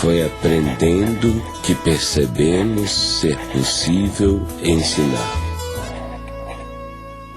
Foi aprendendo que percebemos ser possível ensinar.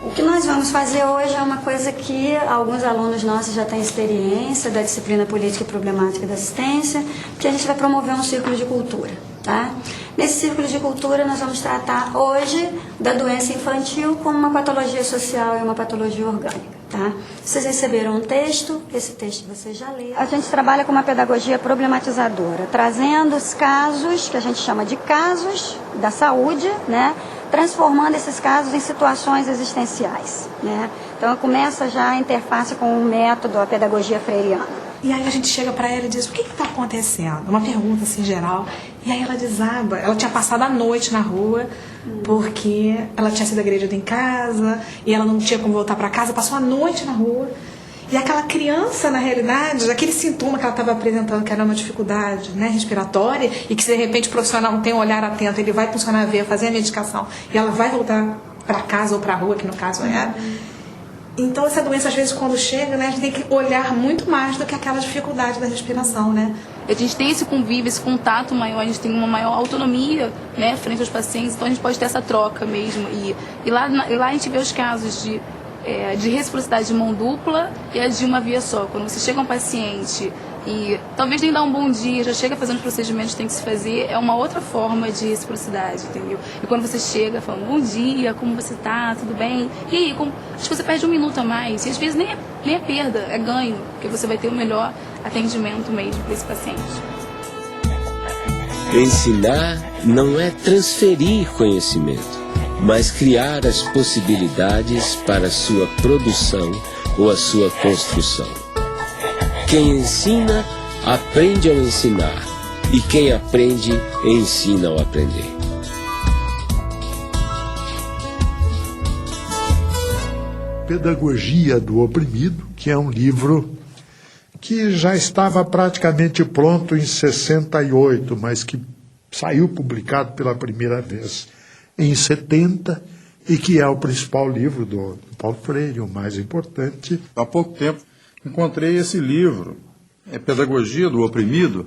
O que nós vamos fazer hoje é uma coisa que alguns alunos nossos já têm experiência da disciplina Política e Problemática da Assistência, que a gente vai promover um círculo de cultura, tá? Nesse círculo de cultura nós vamos tratar hoje da doença infantil como uma patologia social e uma patologia orgânica, tá? Vocês receberam um texto, esse texto vocês já leram. A gente trabalha com uma pedagogia problematizadora, trazendo os casos, que a gente chama de casos da saúde, né? Transformando esses casos em situações existenciais, né? Então começa já a interface com o método, a pedagogia freiriana. E aí a gente chega para ela e diz, o que está acontecendo? Uma pergunta assim geral. E aí ela desaba. Ela tinha passado a noite na rua, porque ela tinha sido agredida em casa, e ela não tinha como voltar para casa, passou a noite na rua. E aquela criança, na realidade, aquele sintoma que ela estava apresentando, que era uma dificuldade, né, respiratória, e que se de repente o profissional não tem um olhar atento, ele vai funcionar a veia, fazer a medicação, e ela vai voltar para casa ou para a rua, que no caso era. Então essa doença, às vezes, quando chega, né, a gente tem que olhar muito mais do que aquela dificuldade da respiração, né? A gente tem esse convívio, esse contato maior, a gente tem uma maior autonomia, né, frente aos pacientes, então a gente pode ter essa troca mesmo. E lá a gente vê os casos de reciprocidade de mão dupla e a de uma via só. Quando você chega a um paciente e talvez nem dá um bom dia, já chega fazendo os procedimentos que tem que se fazer, é uma outra forma de reciprocidade, entendeu? E quando você chega falando, bom dia, como você tá, tudo bem? E aí, acho que você perde um minuto a mais, e às vezes nem é perda, é ganho, porque você vai ter o melhor atendimento mesmo para esse paciente. Ensinar não é transferir conhecimento, mas criar as possibilidades para a sua produção ou a sua construção. Quem ensina, aprende ao ensinar, e quem aprende, ensina ao aprender. Pedagogia do Oprimido, que é um livro que já estava praticamente pronto em 68, mas que saiu publicado pela primeira vez em 70, e que é o principal livro do Paulo Freire, o mais importante. Há pouco tempo encontrei esse livro, Pedagogia do Oprimido,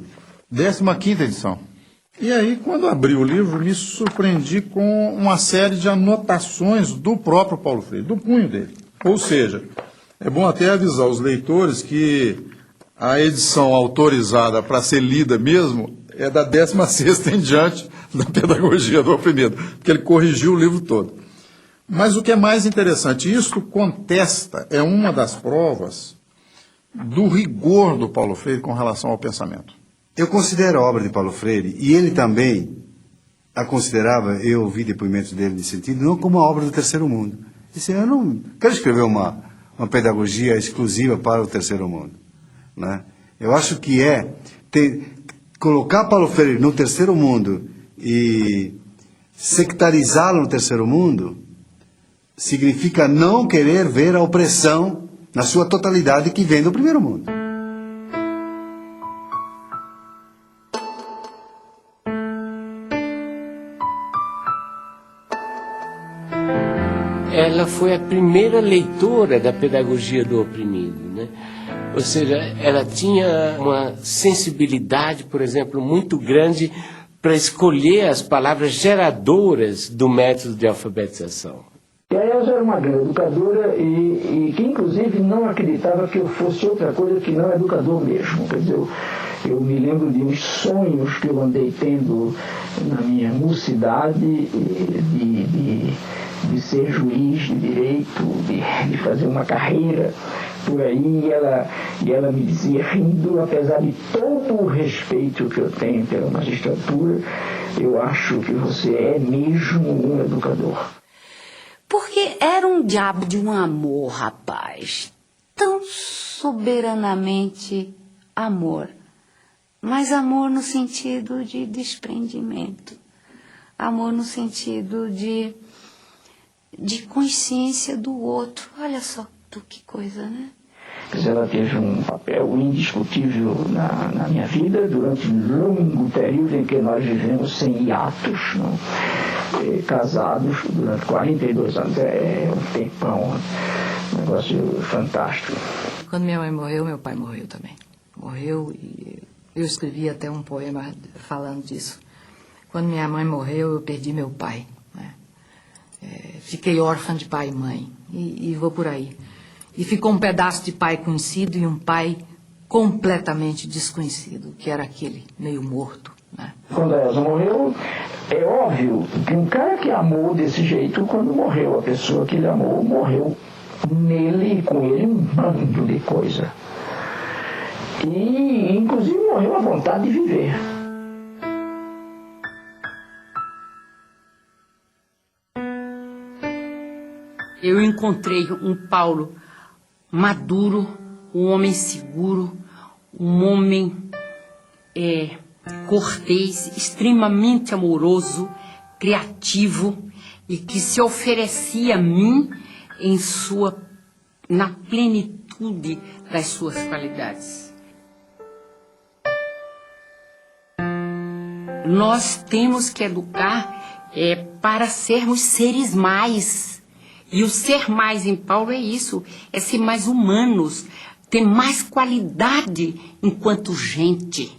15ª edição. E aí, quando abri o livro, me surpreendi com uma série de anotações do próprio Paulo Freire, do punho dele. Ou seja, é bom até avisar os leitores que a edição autorizada para ser lida mesmo é da 16ª em diante da Pedagogia do Oprimido, porque ele corrigiu o livro todo. Mas o que é mais interessante, isto contesta, é uma das provas do rigor do Paulo Freire com relação ao pensamento. Eu considero a obra de Paulo Freire, e ele também a considerava, eu ouvi depoimentos dele nesse sentido, não como a obra do terceiro mundo. Disse, eu não quero escrever uma pedagogia exclusiva para o terceiro mundo, né? Eu acho que colocar Paulo Freire no terceiro mundo e sectarizá-lo no terceiro mundo significa não querer ver a opressão na sua totalidade que vem do primeiro mundo. Ela foi a primeira leitora da pedagogia do oprimido, né? Ou seja, ela tinha uma sensibilidade, por exemplo, muito grande para escolher as palavras geradoras do método de alfabetização. E a Elza era uma grande educadora e que, inclusive, não acreditava que eu fosse outra coisa que não educador mesmo. Quer dizer, eu me lembro de uns sonhos que eu andei tendo na minha mocidade de ser juiz de direito, de fazer uma carreira por aí, e ela me dizia, rindo, apesar de todo o respeito que eu tenho pela magistratura, eu acho que você é mesmo um educador. Porque era um diabo de um amor, rapaz, tão soberanamente amor, mas amor no sentido de desprendimento, amor no sentido de consciência do outro. Olha só que coisa, né? Ela teve um papel indiscutível na minha vida durante um longo período em que nós vivemos sem hiatos, não? Casados durante 42 anos. É um tempão, um negócio fantástico. Quando minha mãe morreu, meu pai morreu também. Morreu e Eu escrevi até um poema falando disso. Quando minha mãe morreu, eu perdi meu pai, né? Fiquei órfã de pai e mãe, e vou por aí. E ficou um pedaço de pai conhecido e um pai completamente desconhecido, que era aquele meio morto, né? Quando a Elza morreu, é óbvio que um cara que amou desse jeito, quando morreu, a pessoa que ele amou, morreu nele e com ele um bando de coisa. E, inclusive, morreu a vontade de viver. Eu encontrei um Paulo maduro, um homem seguro, um homem cortês, extremamente amoroso, criativo e que se oferecia a mim na plenitude das suas qualidades. Nós temos que educar para sermos seres mais. E o ser mais em Paulo é isso, é ser mais humanos, ter mais qualidade enquanto gente.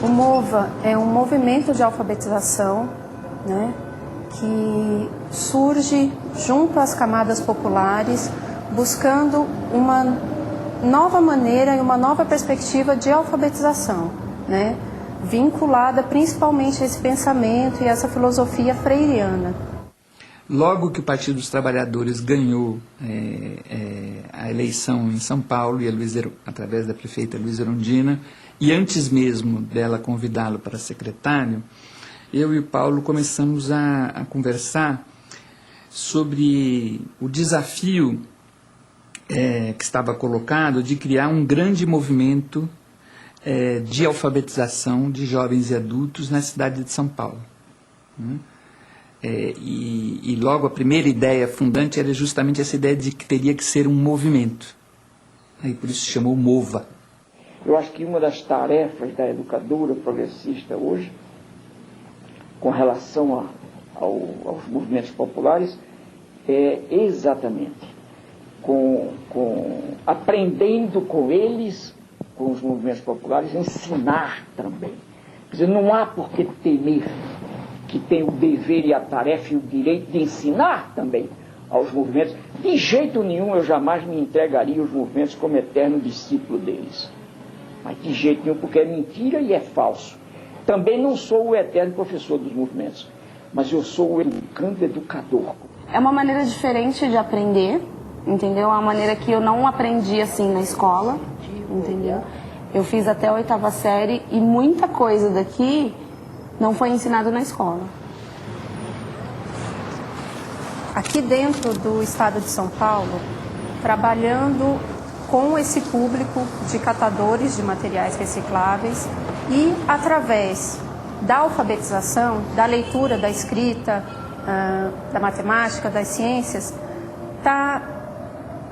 O MOVA é um movimento de alfabetização, né, que surge junto às camadas populares, buscando uma nova maneira e uma nova perspectiva de alfabetização, né, vinculada principalmente a esse pensamento e essa filosofia freiriana. Logo que o Partido dos Trabalhadores ganhou a eleição em São Paulo, e através da prefeita Luísa Erundina, e antes mesmo dela convidá-lo para secretário, eu e o Paulo começamos a conversar sobre o desafio que estava colocado de criar um grande movimento de alfabetização de jovens e adultos na cidade de São Paulo, né? E logo a primeira ideia fundante era justamente essa ideia de que teria que ser um movimento. Aí por isso se chamou MOVA. Eu acho que uma das tarefas da educadora progressista hoje, com relação aos movimentos populares, é exatamente aprendendo com eles, com os movimentos populares, ensinar também. Quer dizer, não há por que temer, que tem o dever e a tarefa e o direito de ensinar também aos movimentos. De jeito nenhum eu jamais me entregaria aos movimentos como eterno discípulo deles. Mas de jeito nenhum, porque é mentira e é falso. Também não sou o eterno professor dos movimentos, mas eu sou o educador. É uma maneira diferente de aprender, entendeu? É uma maneira que eu não aprendi assim na escola, entendeu? Eu fiz até a 8ª série e muita coisa daqui não foi ensinado na escola. Aqui dentro do estado de São Paulo, trabalhando com esse público de catadores de materiais recicláveis e através da alfabetização, da leitura, da escrita, da matemática, das ciências, está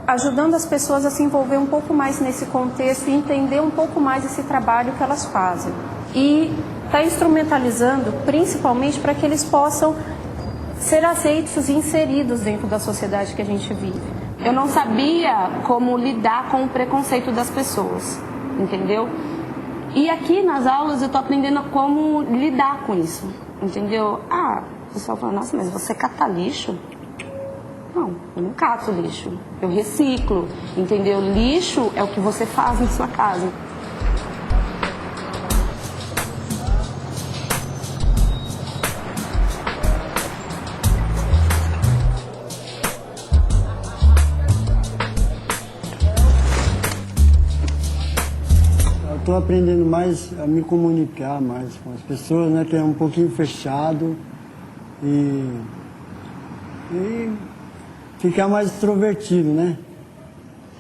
ajudando as pessoas a se envolver um pouco mais nesse contexto e entender um pouco mais esse trabalho que elas fazem. E está instrumentalizando principalmente para que eles possam ser aceitos e inseridos dentro da sociedade que a gente vive. Eu não sabia como lidar com o preconceito das pessoas, entendeu? E aqui nas aulas eu estou aprendendo como lidar com isso, entendeu? O pessoal fala, nossa, mas você cata lixo? Não, eu não cato lixo, eu reciclo, entendeu? Lixo é o que você faz na sua casa. Estou aprendendo mais a me comunicar mais com as pessoas, né? Que é um pouquinho fechado e ficar mais extrovertido, né?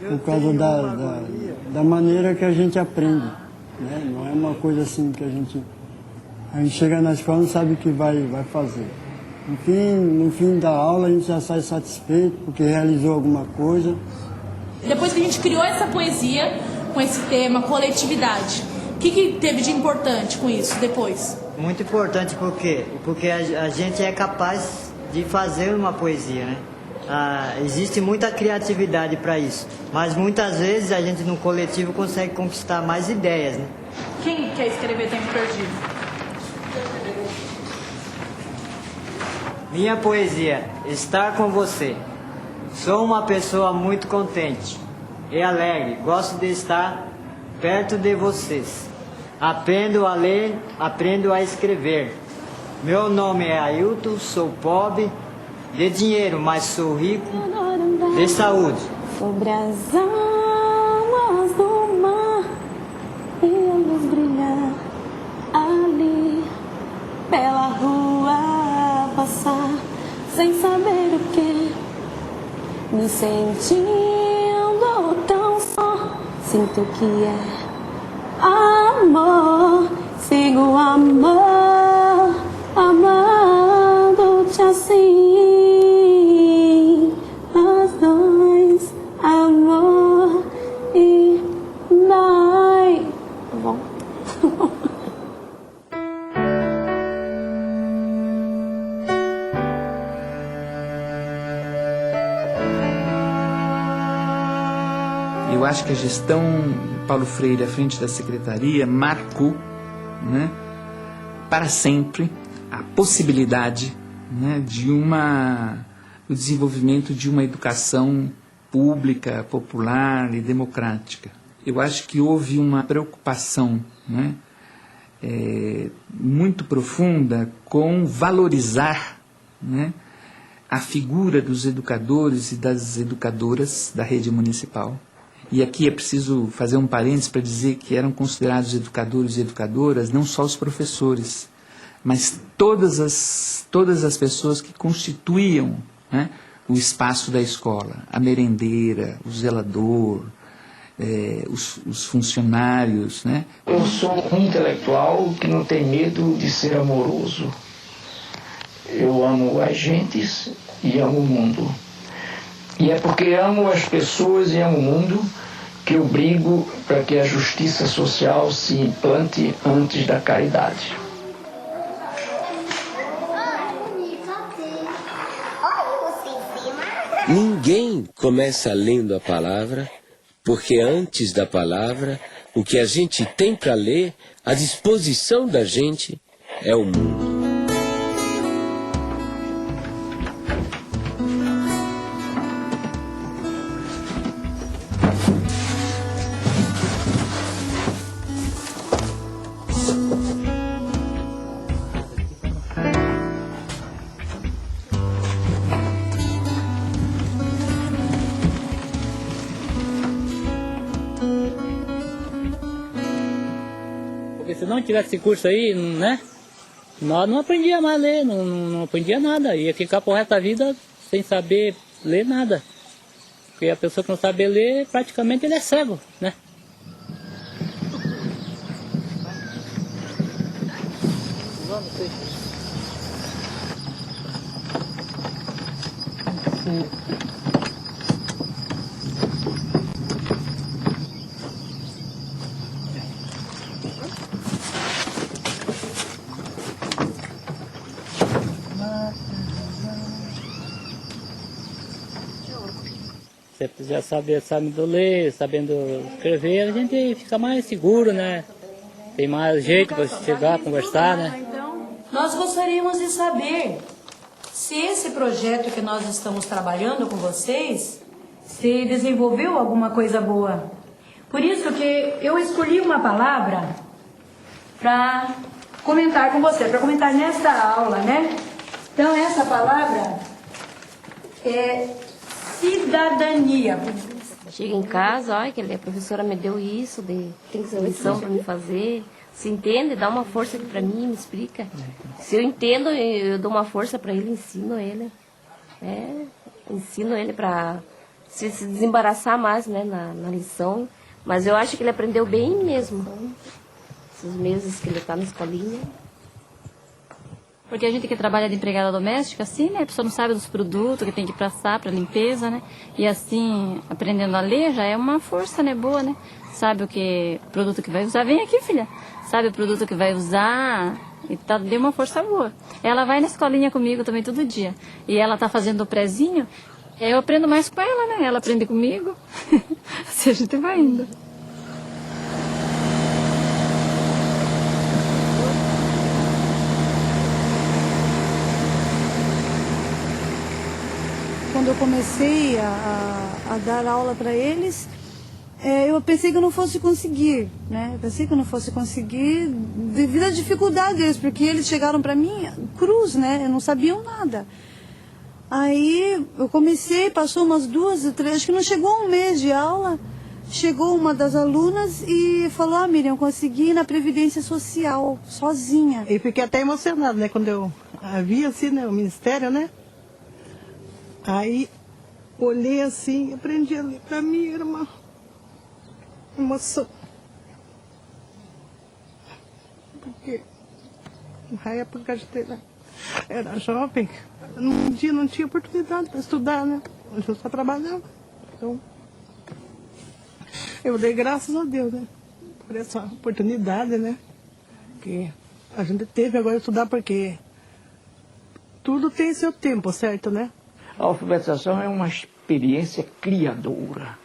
Por causa da maneira que a gente aprende, né? Não é uma coisa assim que a gente chega na escola e não sabe o que vai fazer. No fim da aula a gente já sai satisfeito porque realizou alguma coisa. Depois que a gente criou essa poesia com esse tema, coletividade, o que teve de importante com isso depois? Muito importante porque a gente é capaz de fazer uma poesia, né? Existe muita criatividade para isso, mas muitas vezes a gente no coletivo consegue conquistar mais ideias, né? Quem quer escrever Tempo Perdido? Minha poesia, estar com você. Sou uma pessoa muito contente e alegre, gosto de estar perto de vocês. Aprendo a ler, aprendo a escrever. Meu nome é Ailton, sou pobre de dinheiro, mas sou rico de saúde. Sobre as águas do mar e a luz brilhar ali pela rua passar sem saber o que, me sentindo tão só, sinto que é amor, sigo amor, amando-te assim, nós dois, amor e nós. Tá bom? Eu acho que a gestão Paulo Freire à frente da secretaria marcou, né, para sempre a possibilidade, né, do desenvolvimento de uma educação pública, popular e democrática. Eu acho que houve uma preocupação, né, muito profunda com valorizar, né, a figura dos educadores e das educadoras da rede municipal. E aqui é preciso fazer um parênteses para dizer que eram considerados educadores e educadoras não só os professores, mas todas as pessoas que constituíam, né, o espaço da escola, a merendeira, o zelador, os funcionários, né? Eu sou um intelectual que não tem medo de ser amoroso. Eu amo as gentes e amo o mundo. E é porque amo as pessoas e amo o mundo que eu brigo para que a justiça social se implante antes da caridade. Ninguém começa lendo a palavra, porque antes da palavra, o que a gente tem para ler, à disposição da gente, é o mundo. Se não tivesse esse curso aí, né, nós não aprendíamos mais a ler, não aprendia nada, ia ficar pro resto da vida sem saber ler nada. Porque a pessoa que não sabe ler, praticamente ele é cego, né? Se já sabendo ler, sabendo escrever, a gente fica mais seguro, né? Tem mais jeito para chegar, conversar, né? Então, nós gostaríamos de saber se esse projeto que nós estamos trabalhando com vocês, se desenvolveu alguma coisa boa. Por isso que eu escolhi uma palavra para comentar com você, para comentar nesta aula, né? Então, essa palavra é cidadania. Chega em casa, olha, que a professora me deu isso, tem lição para me fazer. Se entende, dá uma força aqui para mim, me explica. Se eu entendo, eu dou uma força para ele, ensino ele. Ensino ele para se desembaraçar mais, né, na lição. Mas eu acho que ele aprendeu bem mesmo. Esses meses que ele está na escolinha. Porque a gente que trabalha de empregada doméstica, assim, né? A pessoa não sabe dos produtos que tem que passar para limpeza, né? E assim, aprendendo a ler já é uma força, né? Boa, né? Sabe o produto que vai usar. Vem aqui, filha. Sabe o produto que vai usar e deu uma força boa. Ela vai na escolinha comigo também todo dia. E ela tá fazendo o prezinho. Eu aprendo mais com ela, né? Ela aprende comigo. Assim a gente vai indo. Quando eu comecei a dar aula para eles, eu pensei que eu não fosse conseguir, né? Eu pensei que eu não fosse conseguir devido à dificuldade deles, porque eles chegaram para mim cruz, né? Eu não sabiam nada. Aí eu comecei, passou umas 2 ou 3, acho que não chegou um mês de aula, chegou uma das alunas e falou: Miriam, eu consegui ir na Previdência Social, sozinha. E fiquei até emocionada, né? Quando eu vi assim, né, o Ministério, né? Aí, olhei assim, aprendi a ler para mim, era uma emoção. Porque na época a gente era jovem, um dia não tinha oportunidade para estudar, né? Eu só trabalhava. Então, eu dei graças a Deus, né? Por essa oportunidade, né? Que a gente teve agora de estudar, porque tudo tem seu tempo, certo, né? A alfabetização é uma experiência criadora.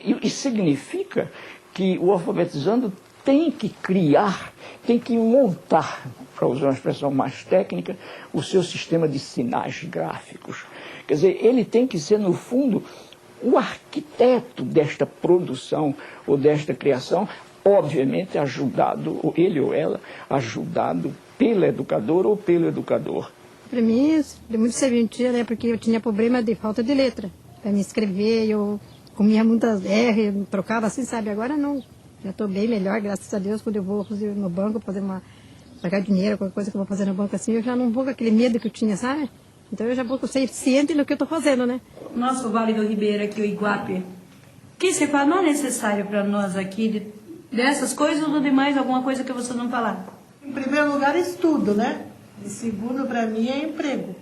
E significa que o alfabetizando tem que criar, tem que montar, para usar uma expressão mais técnica, o seu sistema de sinais gráficos. Quer dizer, ele tem que ser, no fundo, o arquiteto desta produção ou desta criação, obviamente ajudado, ou ele ou ela, ajudado pela educadora ou pelo educador. Para mim, deu muito serventia, né? Porque eu tinha problema de falta de letra. Para me escrever, eu comia muitas R, trocava assim, sabe? Agora não. Já estou bem melhor, graças a Deus. Quando eu vou no banco pagar dinheiro, qualquer coisa que eu vou fazer no banco assim, eu já não vou com aquele medo que eu tinha, sabe? Então eu já vou ciente do que eu estou fazendo, né? Nosso Vale do Ribeira aqui, o Iguape, que se fala não é necessário para nós aqui, dessas coisas ou de mais alguma coisa que você não falar? Em primeiro lugar, estudo, né? E segundo, para mim, é emprego.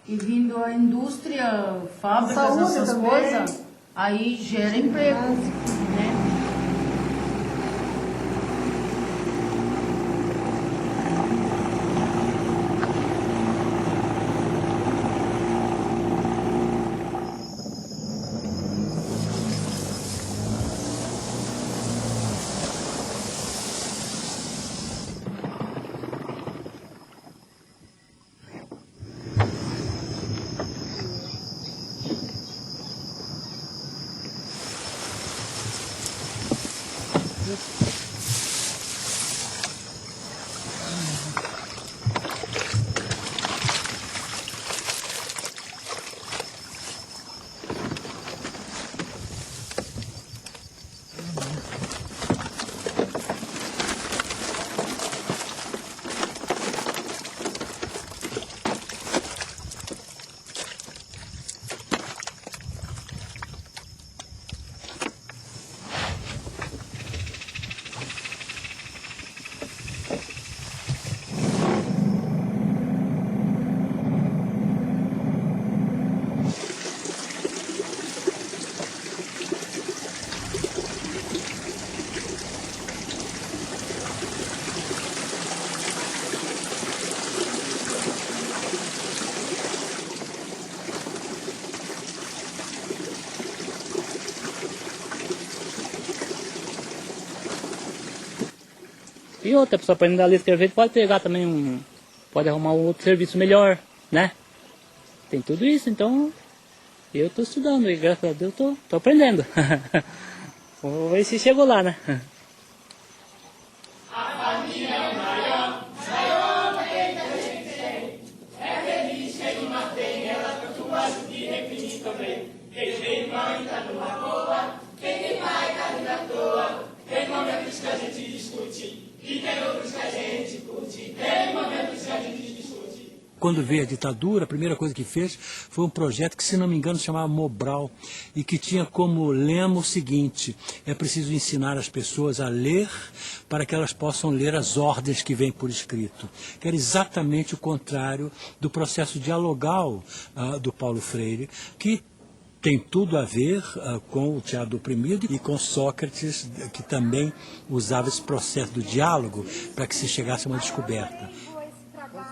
E vindo a indústria, fábricas, Saúde essas também. coisas, aí gera emprego, né? E outra pessoa aprendendo a ler e escrever pode pegar também pode arrumar um outro serviço melhor, né? Tem tudo isso, então eu estou estudando e graças a Deus estou aprendendo. Vamos ver se chegou lá, né? É feliz, quem não tem, ela tanto gosta de repetir também. momentos que a gente discute, e tem outros que a gente curte. Tem momentos que a gente discute. Quando veio a ditadura, a primeira coisa que fez foi um projeto que, se não me engano, se chamava Mobral, e que tinha como lema o seguinte: é preciso ensinar as pessoas a ler para que elas possam ler as ordens que vêm por escrito. Que era exatamente o contrário do processo dialogal do Paulo Freire, que tem tudo a ver com o teatro do oprimido e com Sócrates, que também usava esse processo do diálogo para que se chegasse a uma descoberta.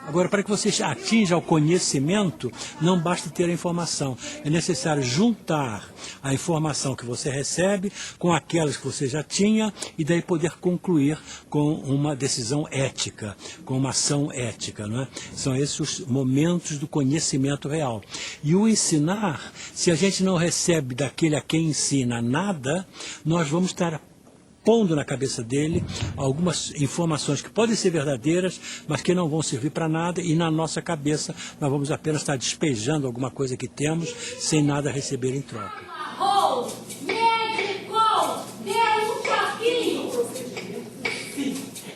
Agora, para que você atinja o conhecimento, não basta ter a informação. É necessário juntar a informação que você recebe com aquelas que você já tinha e daí poder concluir com uma decisão ética, com uma ação ética, não é? São esses os momentos do conhecimento real. E o ensinar, se a gente não recebe daquele a quem ensina nada, nós vamos estar pondo na cabeça dele algumas informações que podem ser verdadeiras, mas que não vão servir para nada, e na nossa cabeça nós vamos apenas estar despejando alguma coisa que temos sem nada receber em troca.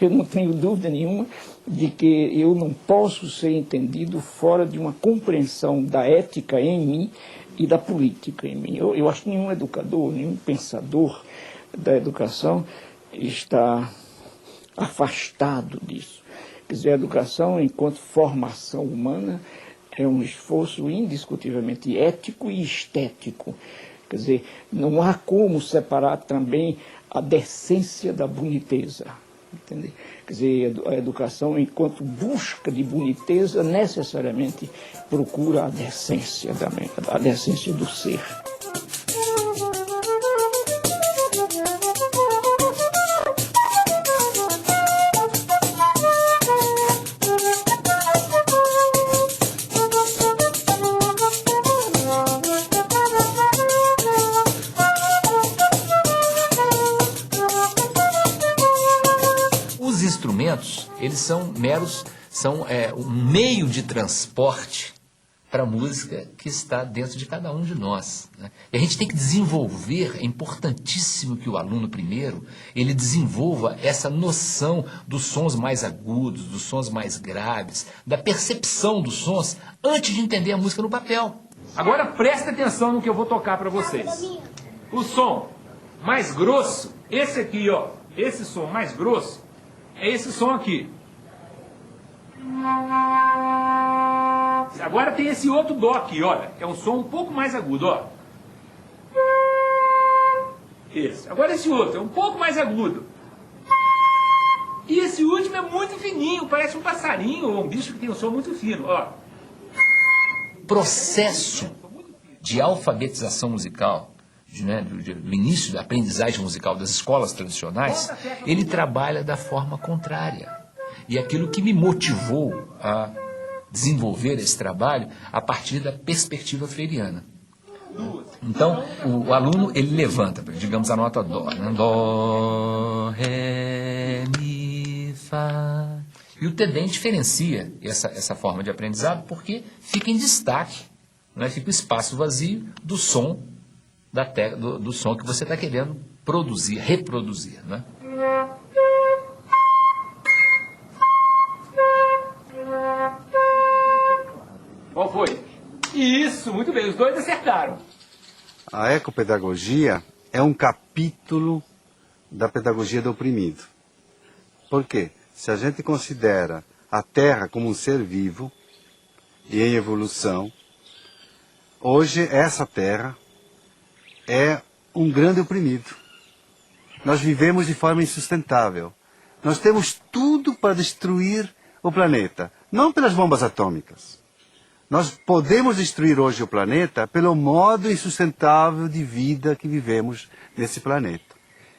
Eu não tenho dúvida nenhuma de que eu não posso ser entendido fora de uma compreensão da ética em mim e da política em mim. Eu acho que nenhum educador, nenhum pensador da educação está afastado disso. Quer dizer, a educação, enquanto formação humana, é um esforço indiscutivelmente ético e estético. Quer dizer, não há como separar também a decência da boniteza. Entende? Quer dizer, a educação, enquanto busca de boniteza, necessariamente procura a decência do ser. Eles são um meio de transporte para a música que está dentro de cada um de nós, né? E a gente tem que desenvolver, é importantíssimo que o aluno primeiro, ele desenvolva essa noção dos sons mais agudos, dos sons mais graves, da percepção dos sons, antes de entender a música no papel. Agora presta atenção no que eu vou tocar para vocês. O som mais grosso, esse aqui, ó, esse som mais grosso, é esse som aqui. Agora tem esse outro dó aqui, olha. É um som um pouco mais agudo, ó. Esse. Agora esse outro é um pouco mais agudo. E esse último é muito fininho, parece um passarinho ou um bicho que tem um som muito fino, ó. Processo de alfabetização musical, do início da aprendizagem musical das escolas tradicionais, ele trabalha da forma contrária. E aquilo que me motivou a desenvolver esse trabalho a partir da perspectiva freiriana. Então, o aluno, ele levanta, digamos, a nota dó, né? Dó, ré, mi, fá. E o TEDEM diferencia essa forma de aprendizado porque fica em destaque, né? Fica o espaço vazio do som do som que você está querendo produzir, reproduzir, né? Qual foi? Isso, muito bem, os dois acertaram. A ecopedagogia é um capítulo da pedagogia do oprimido. Por quê? Se a gente considera a Terra como um ser vivo e em evolução, hoje essa Terra é um grande oprimido. Nós vivemos de forma insustentável. Nós temos tudo para destruir o planeta, não pelas bombas atômicas. Nós podemos destruir hoje o planeta pelo modo insustentável de vida que vivemos nesse planeta.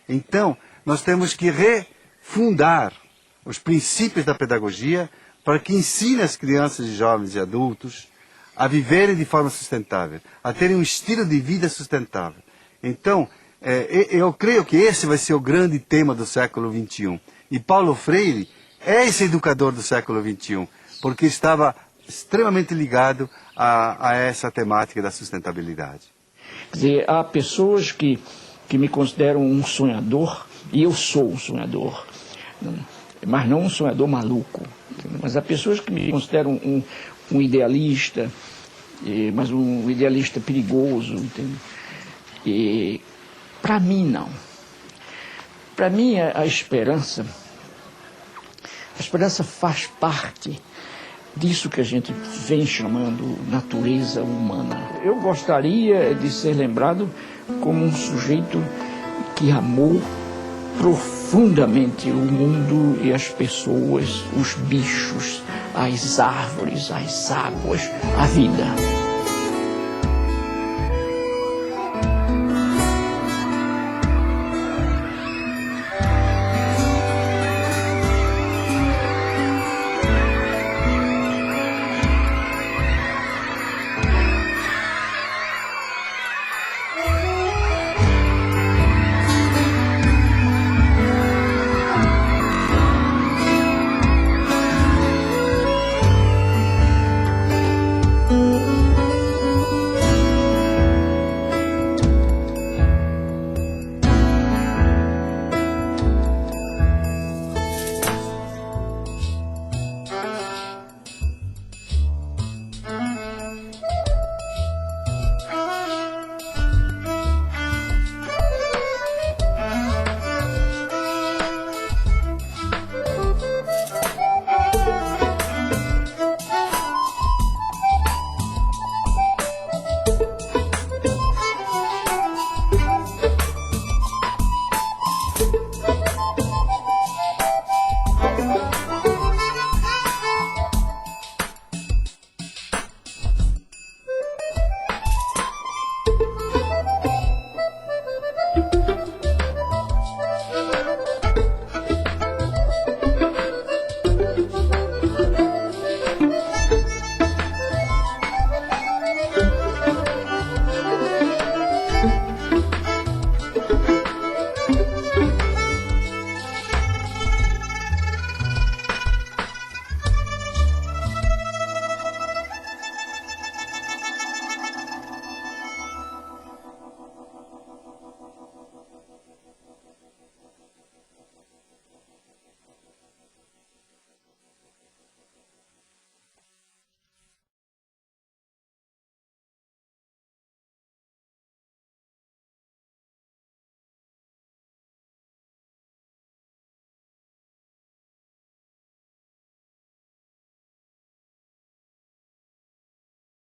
Então, nós temos que refundar os princípios da pedagogia para que ensine as crianças, jovens e adultos a viverem de forma sustentável, a terem um estilo de vida sustentável. Então, eu creio que esse vai ser o grande tema do século XXI. E Paulo Freire é esse educador do século XXI, porque estava extremamente ligado a essa temática da sustentabilidade. Quer dizer, há pessoas que me consideram um sonhador E eu sou um sonhador, mas não um sonhador maluco. Entendeu? Mas há pessoas que me consideram um idealista, mas um idealista perigoso. Entendeu? E para mim, não. Para mim, a esperança faz parte disso que a gente vem chamando natureza humana. Eu gostaria de ser lembrado como um sujeito que amou profundamente o mundo e as pessoas, os bichos, as árvores, as águas, a vida.